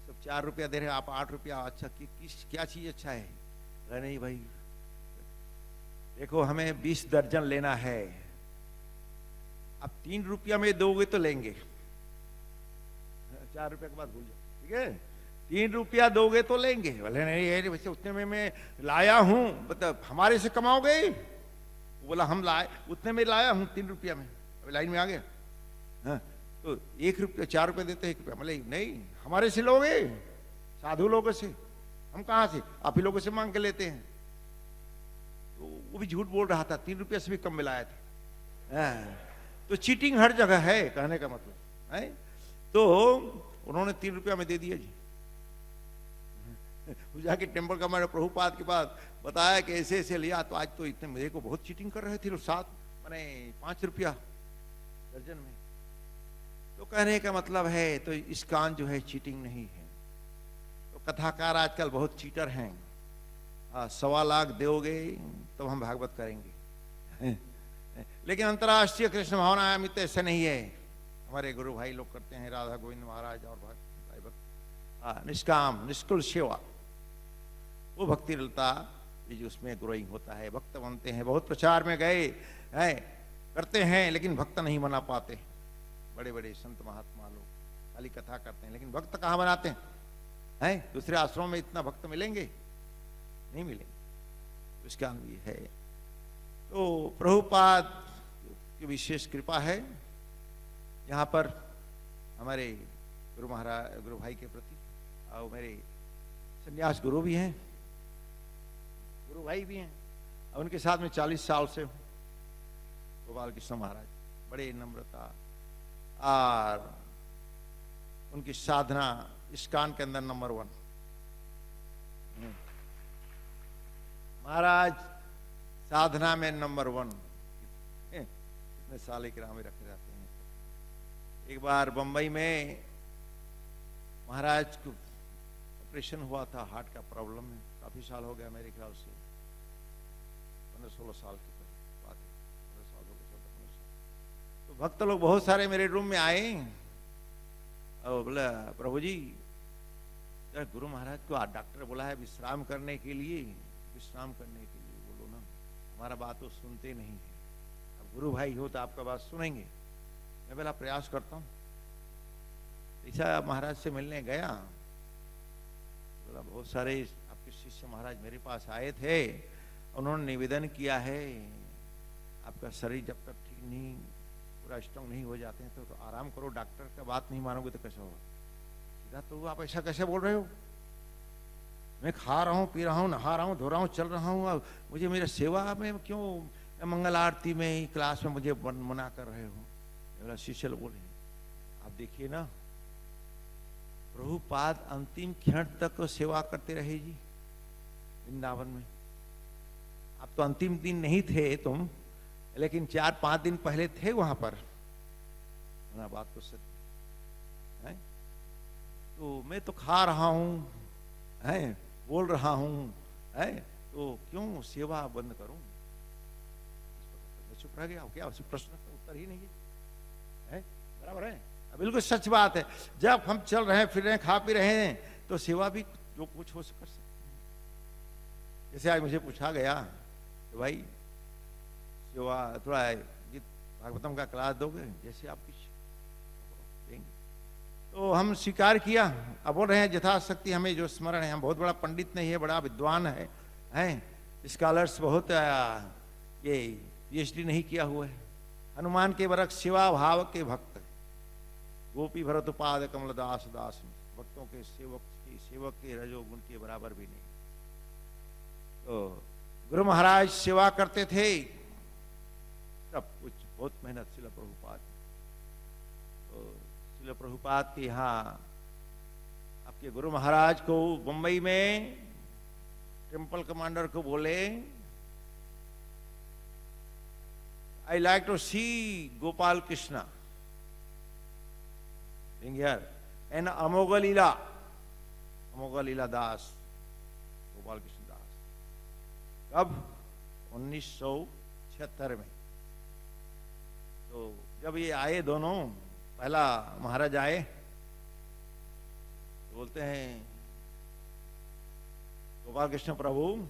सब 4 रुपया दे रहे हैं, आप 8 रुपया, अच्छा क्या चीज अच्छा है? नहीं भाई देखो, हमें 20 दर्जन लेना है, अब 3 रुपया में दोगे तो लेंगे, 4 रुपया के बाद भूल जाओ, ठीक है। 3 रुपया दोगे तो लेंगे। बोले नहीं वैसे उतने में मैं लाया हूं, मतलब हमारे से कमाओगे? बोला हम लाए, उतने में लाया हूं 3 रुपया में। अभी लाइन में आ गया। हाँ, तो 1 रुपया, 4 रुपये देते 1 रुपया। बोले नहीं हमारे से लोगे, साधु लोगों से, हम कहां से, आप ही लोगों से मांग के लेते हैं। तो वो भी झूठ बोल रहा था, 3 रुपया से भी कम मिलाया था। तो चीटिंग हर जगह है, कहने का मतलब है। तो उन्होंने 3 रुपया में दे दिया जी। जाके टेम्पल कमांडर प्रभुपाद के पास बताया कि ऐसे ऐसे लिया, तो आज तो इतने मेरे को बहुत चीटिंग कर रहे थे, 5 रुपया दर्जन में। तो कहने का मतलब है, तो इस्कॉन जो है चीटिंग नहीं है। तो कथाकार आजकल बहुत चीटर हैं। 1.25 लाख दोगे तो हम भागवत करेंगे। लेकिन अंतर्राष्ट्रीय कृष्ण भावना मित्र ऐसा नहीं है। हमारे गुरु भाई लोग करते हैं, राधा गोविंद महाराज और भाई भक्त, निष्काम निष्कुल सेवा, वो भक्ति ललता जो उसमें ग्रोइंग होता है, भक्त बनते हैं। बहुत प्रचार में गए हैं, करते हैं, लेकिन भक्त नहीं बना पाते। बड़े बड़े संत महात्मा लोग खाली कथा करते हैं, लेकिन भक्त कहाँ बनाते हैं? दूसरे आश्रमों में इतना भक्त मिलेंगे? नहीं मिलेंगे। तो इसका ये है। तो प्रभुपाद की विशेष कृपा है यहाँ पर हमारे गुरु महाराज, गुरु भाई के प्रति। और मेरे संन्यास गुरु भी हैं, गुरु भाई भी हैं। उनके साथ में 40 साल से हूँ। गोपाल कृष्ण महाराज बड़े नम्रता और उनकी साधना इस्कॉन के अंदर नंबर 1। महाराज साधना में नंबर 1। इतने साल एक राम रखे जाते हैं। एक बार बंबई में महाराज को ऑपरेशन हुआ था, हार्ट का प्रॉब्लम है, काफी साल हो गया, मेरे ख्याल से 15-16 साल की बात है, 15 साल हो गए, 14-15 साल। तो भक्त लोग बहुत सारे मेरे रूम में आए और बोला, प्रभु जी गुरु महाराज को डॉक्टर बोला है विश्राम करने के लिए, विश्राम करने के लिए बोलो ना, हमारा बात तो सुनते नहीं है, अब गुरु भाई हो तो आपका बात सुनेंगे। मैं बोला प्रयास करता हूँ। ऐसा महाराज से मिलने गया, बोला बहुत सारे आपके शिष्य महाराज मेरे पास आए थे, उन्होंने निवेदन किया है आपका शरीर जब तक ठीक नहीं पूरा स्ट्रांग नहीं हो जाते हैं तो आराम करो, डॉक्टर का बात नहीं मानोगे तो कैसा होगा। सीधा तो आप ऐसा कैसे बोल रहे हो, मैं खा रहा हूँ, पी रहा हूँ, नहा रहा हूँ, धो रहा हूँ, चल रहा हूँ, मुझे मेरे सेवा में क्यों मंगल आरती में क्लास में मुझे मना कर रहे हो। मेरा शिष्य बोले आप देखिए ना, प्रभुपाद अंतिम क्षण तक सेवा करते रहे जी वृंदावन में। आप तो अंतिम दिन नहीं थे तुम, लेकिन 4-5 दिन पहले थे वहां पर। ना बात तो सत्य है। तो मैं तो खा रहा हूं, है बोल रहा हूं, है तो क्यों सेवा बंद करूं। चुप रह गया, क्या प्रश्न का उत्तर ही नहीं है, बराबर है, बिल्कुल सच बात है। जब हम चल रहे हैं, फिर रहे हैं, खा पी रहे हैं, तो सेवा भी जो कुछ हो कर सकते हैं। जैसे आज मुझे पूछा गया तो भाई सेवा थोड़ा गीत भागवतम का क्लास दोगे, जैसे आप कुछ देंगे तो हम स्वीकार किया। अब बोल रहे हैं यथाशक्ति हमें जो स्मरण है, हम बहुत बड़ा पंडित नहीं है, बड़ा विद्वान है, स्कॉलर्स बहुत ये PhD नहीं किया हुआ है। हनुमान के वरक सेवा भाव के भक्त, गोपी भरत पाद कमल दास दास, भक्तों के सेवक के रजोगुण के बराबर भी नहीं। तो गुरु महाराज सेवा करते थे, सब कुछ बहुत मेहनत। शिल प्रभुपाद, तो शिल प्रभुपाद के यहाँ आपके गुरु महाराज को मुंबई में टेम्पल कमांडर को बोले, I like to see Gopal Krishna being here and Amoga Leela Das, Gopal Krishna Das। कब 1976 में। तो जब ये आए दोनों, पहला महाराज आए तो बोलते हैं गोपाल कृष्ण प्रभु,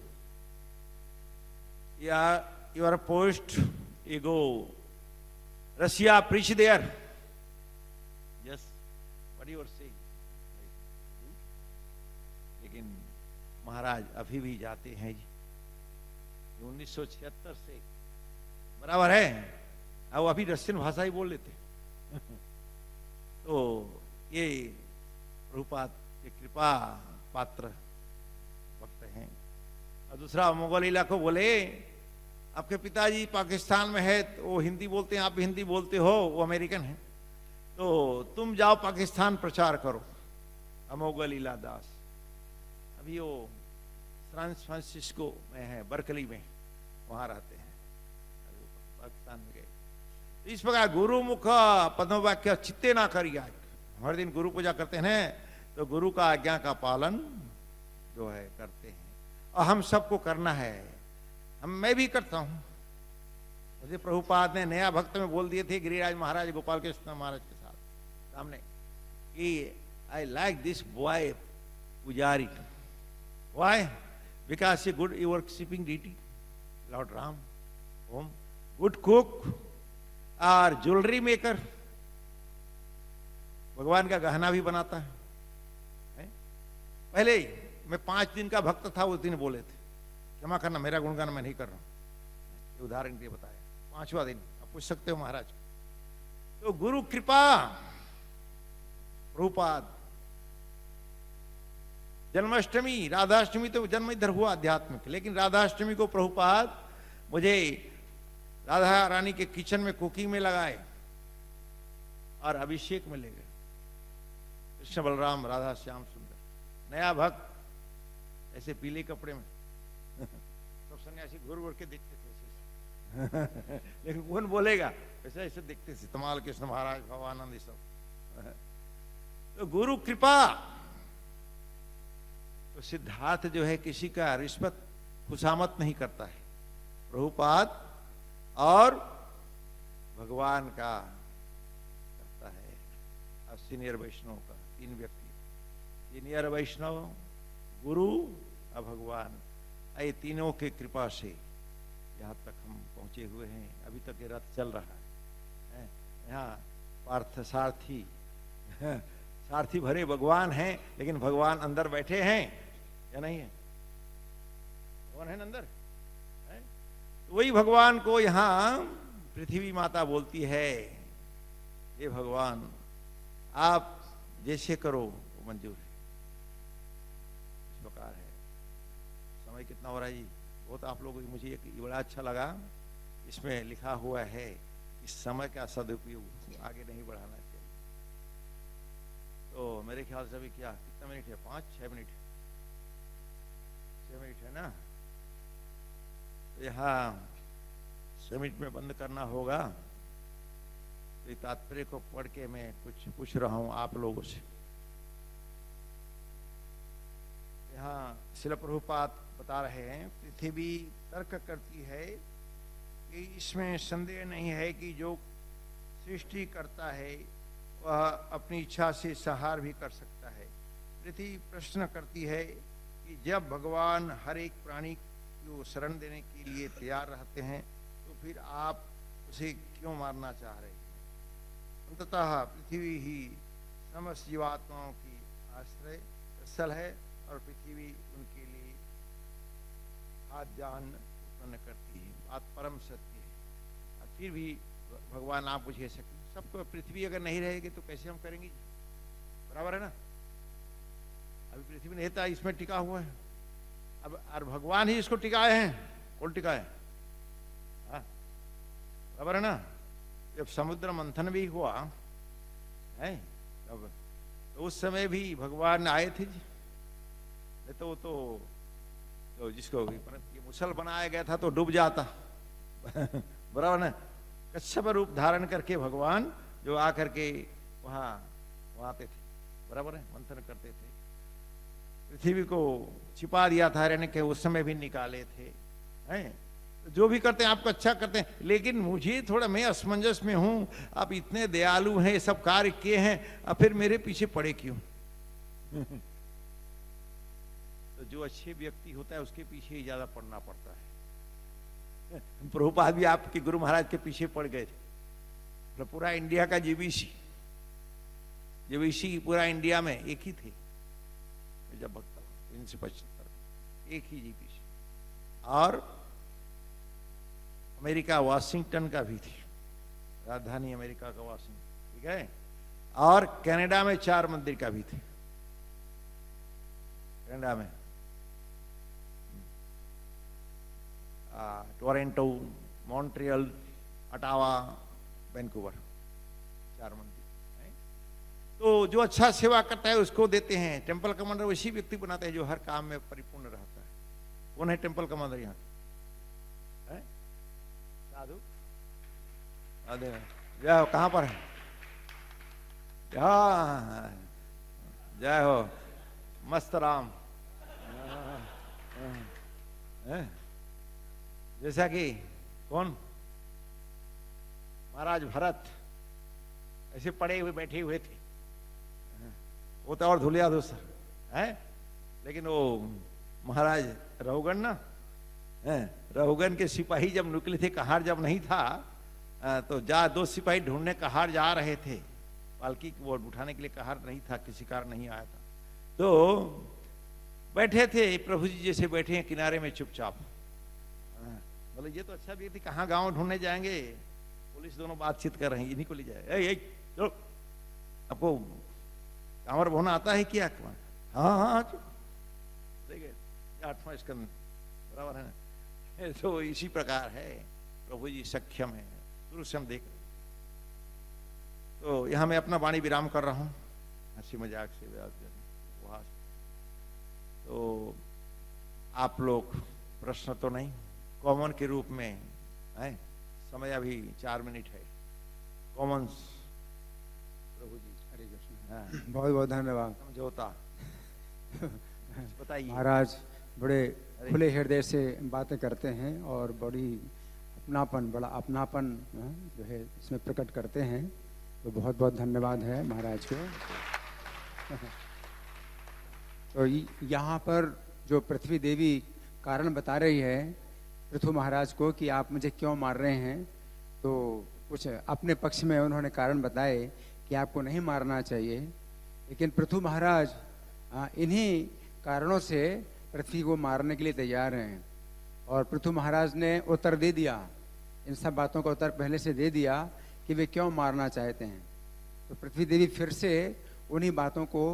your post you go Russia, preach there। Yes, what you are saying। लेकिन महाराज अभी भी जाते हैं जी, 1976 से, बराबर है, अब अभी रशियन भाषा ही बोल लेते। तो ये प्रभुपाद के कृपा पात्र भक्त हैं। और दूसरा मुगल लीला को बोले, आपके पिताजी पाकिस्तान में है तो वो हिंदी बोलते हैं, आप भी हिंदी बोलते हो, वो अमेरिकन है, तो तुम जाओ पाकिस्तान प्रचार करो। अमोघ लीला दास अभी वो सैन फ्रांसिस्को में है, बर्कली में, वहां रहते हैं, पाकिस्तान में गए। तो इस प्रकार गुरुमुख पद्मवाक्य चित्ते ना करिया। हर दिन गुरु पूजा करते हैं तो गुरु का आज्ञा का पालन जो है करते हैं, और हम सबको करना है। मैं भी करता हूं। मुझे प्रभुपाद ने नया भक्त में बोल दिए थे, गिरिराज महाराज गोपाल कृष्ण महाराज के साथ सामने, कि आई लाइक दिस बॉय पुजारी। Why? Because see good worshipping deity Lord Ram, home good cook और ज्वेलरी मेकर, भगवान का गहना भी बनाता है। पहले मैं 5 दिन का भक्त था, उस दिन बोले थे, क्षमा करना मेरा गुणगान मैं नहीं कर रहा हूं, उदाहरण के लिए बताया। 5वां दिन आप पूछ सकते हो महाराज। तो गुरु कृपा, प्रभुपाद जन्माष्टमी, राधाष्टमी तो जन्म इधर हुआ आध्यात्मिक, लेकिन राधाष्टमी को प्रभुपाद मुझे राधा रानी के किचन में कुकिंग में लगाए और अभिषेक में ले गए। कृष्ण बलराम राधा श्याम सुंदर, नया भक्त, ऐसे पीले कपड़े में सब सन्यासी घूर घूर के देखते थे लेकिन कौन बोलेगा, ऐसे ऐसे देखते थे तमाल कृष्ण महाराज भवानंद सब। तो गुरु कृपा। तो सिद्धार्थ जो है किसी का रिश्वत खुशामत नहीं करता है, प्रभुपाद और भगवान का करता है, और सीनियर वैष्णव का। 3 व्यक्ति, सीनियर वैष्णव, गुरु और भगवान, ये तीनों के कृपा से यहाँ तक हम पहुंचे हुए हैं। अभी तक ये रथ चल रहा है। यहाँ पार्थ सारथी सारथी भरे भगवान हैं, लेकिन भगवान अंदर बैठे हैं या नहीं है? भगवान है अंदर है? तो वही भगवान को यहाँ पृथ्वी माता बोलती है, ये भगवान आप जैसे करो वो मंजूर है। इस प्रकार है। समय कितना हो रहा है जी? बहुत आप लोगों को मुझे एक बड़ा अच्छा लगा, इसमें लिखा हुआ है कि समय का सदुपयोग आगे नहीं बढ़ाना चाहिए। तो मेरे ख्याल से अभी क्या कितना मिनट है? 5-6 मिनट, 6 मिनट है ना? तो यहाँ 6 मिनट में बंद करना होगा। तो तात्पर्य को पढ़ के मैं कुछ पूछ रहा हूं आप लोगों से। यहाँ श्रील प्रभुपाद बता रहे हैं, पृथ्वी तर्क करती है कि इसमें संदेह नहीं है कि जो सृष्टि करता है वह अपनी इच्छा से संहार भी कर सकता है। पृथ्वी प्रश्न करती है कि जब भगवान हर एक प्राणी को शरण देने के लिए तैयार रहते हैं तो फिर आप उसे क्यों मारना चाह रहे हैं? अंततः पृथ्वी ही समस्त जीवात्माओं की आश्रय स्थल है और पृथ्वी उनके लिए खाद्यान्न उत्पन्न करती है। बात परम सत्य है। और फिर भी भगवान आप पूछे सकते, सबको पृथ्वी अगर नहीं रहेगी तो कैसे हम करेंगे? बराबर है ना? अभी पृथ्वी नहीं था, इसमें टिका हुआ है। अब और भगवान ही इसको टिकाए हैं। कौन टिकाए? बराबर है ना? जब समुद्र मंथन भी हुआ है तब, तो उस समय भी भगवान आए थे जी। नहीं तो जिसको ये मुसल बनाया गया था तो डूब जाता बराबर ना? कच्छप रूप धारण करके भगवान जो आकर के वहां आते थे, बराबर है, मंथन करते थे। पृथ्वी को छिपा दिया था, रहने के उस समय भी निकाले थे। हैं? जो भी करते हैं आपको अच्छा करते हैं, लेकिन मुझे थोड़ा, मैं असमंजस में हूं। आप इतने दयालु हैं, सब कार्य किए हैं, अब फिर मेरे पीछे पड़े क्यों? तो जो अच्छे व्यक्ति होता है उसके पीछे ही ज्यादा पड़ना पड़ता है। प्रभुपाद भी आपके गुरु महाराज के पीछे पड़ गए थे। पूरा इंडिया का जीबीसी पूरा इंडिया में एक ही थे जब भक्त 375 एक ही जीबीसी। और अमेरिका वाशिंगटन का भी थी, राजधानी अमेरिका का वाशिंगटन, ठीक है। और कनाडा में 4 मंदिर का भी थे, कनाडा में टोरंटो, मॉन्ट्रियल, अटावा, वैंकूवर, 4 मंदिर। तो जो अच्छा सेवा करता है उसको देते हैं। टेंपल कमांडर वैसी व्यक्ति बनाते हैं जो हर काम में परिपूर्ण रहता है। कौन है टेंपल कमांडर यहाँ? साधु जय हो। कहाँ पर है? जय हो मस्त राम। जैसा कि कौन? महाराज भरत ऐसे पड़े हुए बैठे हुए थे। वो तो और धुलिया दूसर है, लेकिन वो महाराज रहुगण ना, रहुगण के सिपाही जब निकले थे, कहार जब नहीं था, तो 2 सिपाही ढूंढने कहार जा रहे थे। पालकी वो उठाने के लिए कहार नहीं था, किसी कार नहीं आया था। तो बैठे थे प्रभु जी जैसे बैठे हैं किनारे में चुपचाप। बोले ये तो अच्छा भी थी, कहाँ गांव ढूंढने जाएंगे? पुलिस दोनों बातचीत कर रहे हैं, इन्हीं को ले जाए। चलो, आपको कांवर बोना आता है क्या? हाँ, देखिए 8वां स्कंद, बराबर है ना? तो इसी प्रकार है, प्रभु जी सक्षम है, शुरू से हम देख रहे हैं। तो यहाँ मैं अपना वाणी विराम कर रहा हूँ, हंसी मजाक से वहाँ से। तो आप लोग प्रश्न तो नहीं, कॉमन के रूप में है, समय अभी 4 मिनट है, कॉमन प्रभु जी। हरे कृष्ण। हाँ, बहुत बहुत धन्यवाद समझौता बताइए। महाराज बड़े खुले हृदय से बातें करते हैं और बड़ी अपनापन, बड़ा अपनापन जो है इसमें प्रकट करते हैं। तो बहुत बहुत धन्यवाद है महाराज को। तो यहाँ पर जो पृथ्वी देवी कारण बता रही है पृथु महाराज को कि आप मुझे क्यों मार रहे हैं, तो कुछ अपने पक्ष में उन्होंने कारण बताए कि आपको नहीं मारना चाहिए, लेकिन पृथु महाराज इन्हीं कारणों से पृथ्वी को मारने के लिए तैयार हैं। और पृथु महाराज ने उत्तर दे दिया, इन सब बातों का उत्तर पहले से दे दिया कि वे क्यों मारना चाहते हैं। तो पृथ्वी देवी फिर से उन्हीं बातों को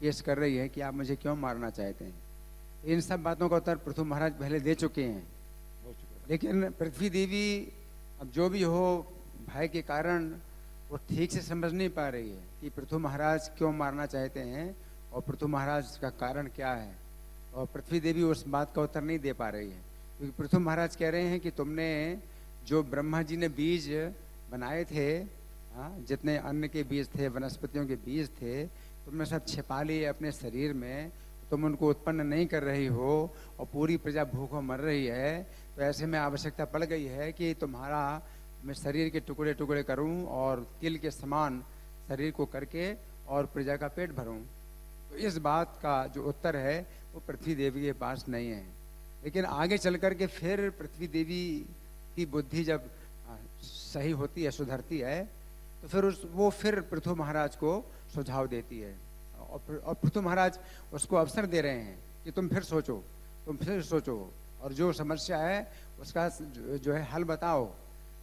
पेश कर रही है कि आप मुझे क्यों मारना चाहते हैं। इन सब बातों का उत्तर पृथु महाराज पहले दे चुके हैं, लेकिन पृथ्वी देवी अब जो भी हो भय के कारण वो ठीक से समझ नहीं पा रही है कि पृथु महाराज क्यों मारना चाहते हैं और पृथु महाराज का कारण क्या है। और पृथ्वी देवी उस बात का उत्तर नहीं दे पा रही है, क्योंकि पृथु महाराज कह रहे हैं कि तुमने जो ब्रह्मा जी ने बीज बनाए थे, जितने अन्न के बीज थे, वनस्पतियों के बीज थे, तुमने सब छिपा लिए अपने शरीर में, तुम उनको उत्पन्न नहीं कर रही हो और पूरी प्रजा भूखों मर रही है। तो ऐसे में आवश्यकता पड़ गई है कि तुम्हारा मैं शरीर के टुकड़े टुकड़े करूं और तिल के समान शरीर को करके और प्रजा का पेट भरूं। तो इस बात का जो उत्तर है वो पृथ्वी देवी के पास नहीं है। लेकिन आगे चल कर के फिर पृथ्वी देवी की बुद्धि जब सही होती है, सुधरती है, तो फिर वो फिर पृथु महाराज को सुझाव देती है और पृथु महाराज उसको अवसर दे रहे हैं कि तुम फिर सोचो और जो समस्या है उसका जो है हल बताओ।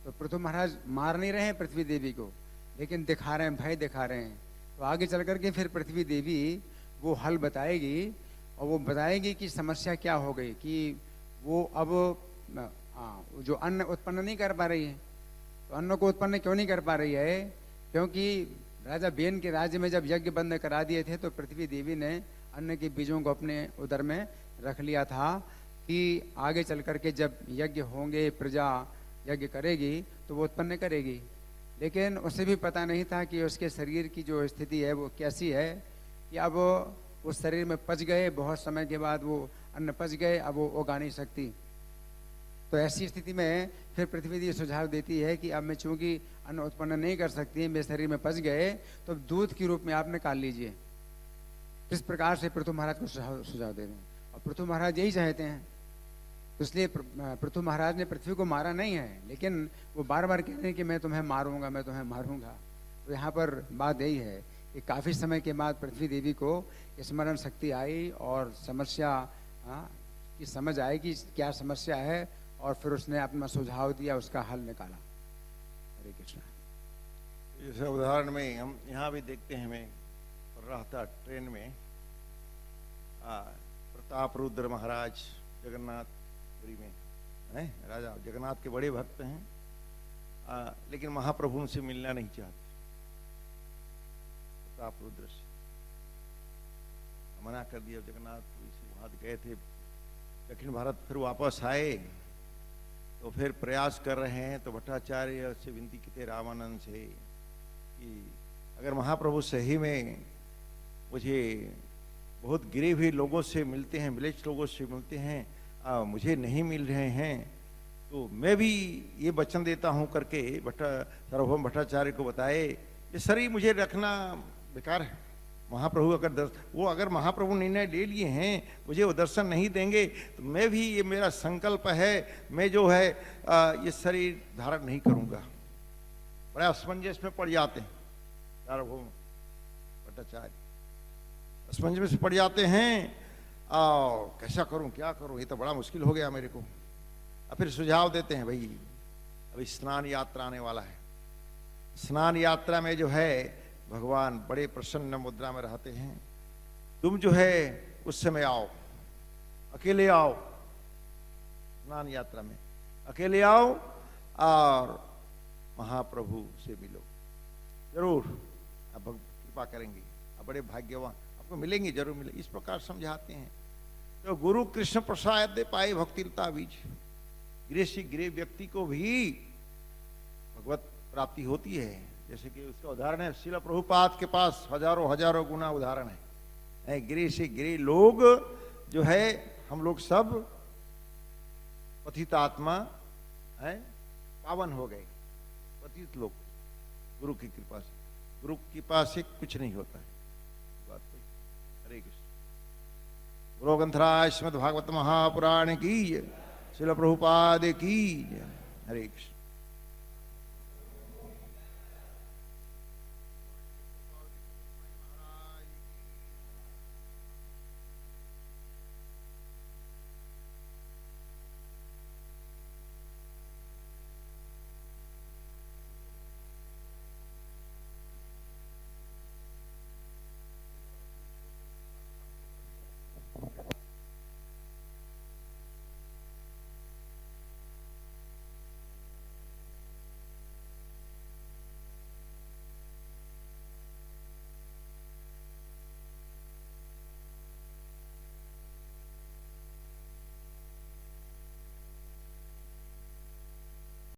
तो पृथु महाराज मार नहीं रहे हैं पृथ्वी देवी को, लेकिन दिखा रहे हैं, भय दिखा रहे हैं। तो आगे चल करके फिर पृथ्वी देवी वो हल बताएगी और वो बताएगी कि समस्या क्या हो गई, कि वो अब जो अन्न उत्पन्न नहीं कर पा रही है। तो अन्न को उत्पन्न क्यों नहीं कर पा रही है? क्योंकि राजा बेन के राज्य में जब यज्ञ बंद करा दिए थे तो पृथ्वी देवी ने अन्न के बीजों को अपने उदर में रख लिया था कि आगे चल करके जब यज्ञ होंगे, प्रजा यज्ञ करेगी तो वो उत्पन्न करेगी। लेकिन उसे भी पता नहीं था कि उसके शरीर की जो स्थिति है वो कैसी है, कि अब उस शरीर में पच गए, बहुत समय के बाद वो अन्न पच गए, अब वो उगा नहीं सकती। तो ऐसी स्थिति में फिर पृथ्वी देवी सुझाव देती है कि अब मैं चूंकि अन्न उत्पन्न नहीं कर सकती, मेरे शरीर में पच गए, तो दूध के रूप में आप निकाल लीजिए। इस प्रकार से पृथु महाराज को सुझाव दे रहे हैं और पृथु महाराज यही चाहते हैं। तो इसलिए पृथु महाराज ने पृथ्वी को मारा नहीं है, लेकिन वो बार बार कह रहे हैं कि मैं तुम्हें मारूंगा, मैं तुम्हें मारूंगा। तो यहाँ पर बात यही है कि काफ़ी समय के बाद पृथ्वी देवी को स्मरण शक्ति आई और समस्या की समझ आई कि क्या समस्या है, और फिर उसने अपना सुझाव दिया, उसका हल निकाला। हरे कृष्ण। इस उदाहरण में हम यहाँ भी देखते हैं, मैं पढ़ रहा था ट्रेन में, प्रताप रुद्र महाराज जगन्नाथपुरी में है, राजा जगन्नाथ के बड़े भक्त हैं, लेकिन महाप्रभु उनसे मिलना नहीं चाहते। प्रताप रुद्र से मना कर दिया, जगन्नाथपुरी से वहां गए थे दक्षिण भारत, फिर वापस आए तो फिर प्रयास कर रहे हैं। तो भट्टाचार्य से विनती की थे रामानंद से कि अगर महाप्रभु सही में मुझे बहुत गिरे हुए लोगों से मिलते हैं, विलेज लोगों से मिलते हैं, मुझे नहीं मिल रहे हैं, तो मैं भी ये वचन देता हूँ करके सार्वभौम भट्टाचार्य को बताए, ये शरीर मुझे रखना बेकार है। महाप्रभु अगर महाप्रभु निर्णय ले लिए हैं, मुझे वो दर्शन नहीं देंगे, तो मैं भी, ये मेरा संकल्प है, मैं जो है ये शरीर धारण नहीं करूंगा। बड़ा असमंजस में पड़ जाते हैं सार्वभौम भट्टाचार्य, असमंजस में पड़ जाते हैं, कैसा करूं, क्या करूं, ये तो बड़ा मुश्किल हो गया मेरे को। अब फिर सुझाव देते हैं, भाई अभी स्नान यात्रा आने वाला है, स्नान यात्रा में जो है भगवान बड़े प्रसन्न मुद्रा में रहते हैं, तुम जो है उस समय आओ, अकेले आओ, स्नान यात्रा में। अकेले आओ और महाप्रभु से मिलो, जरूर आप कृपा करेंगे, आप बड़े भाग्यवान, आपको मिलेंगे, जरूर मिलेंगे, इस प्रकार समझाते हैं। तो गुरु कृष्ण प्रसाद दे पाए भक्तिलता बीज, गृह से गृह व्यक्ति को भी भगवत प्राप्ति होती है। जैसे कि उसका उदाहरण है श्रील प्रभुपाद के पास हजारों हजारों गुना उदाहरण है। गृह से गृह लोग जो है, हम लोग सब पतित आत्मा है, पावन हो गए, पतित लोग गुरु की कृपा से। गुरु की कृपा से कुछ नहीं होता है, बात कोई। हरे कृष्ण। गुरु ग्रंथराज श्रीमद् भागवत महापुराण की, श्रील प्रभुपाद की। हरे कृष्ण।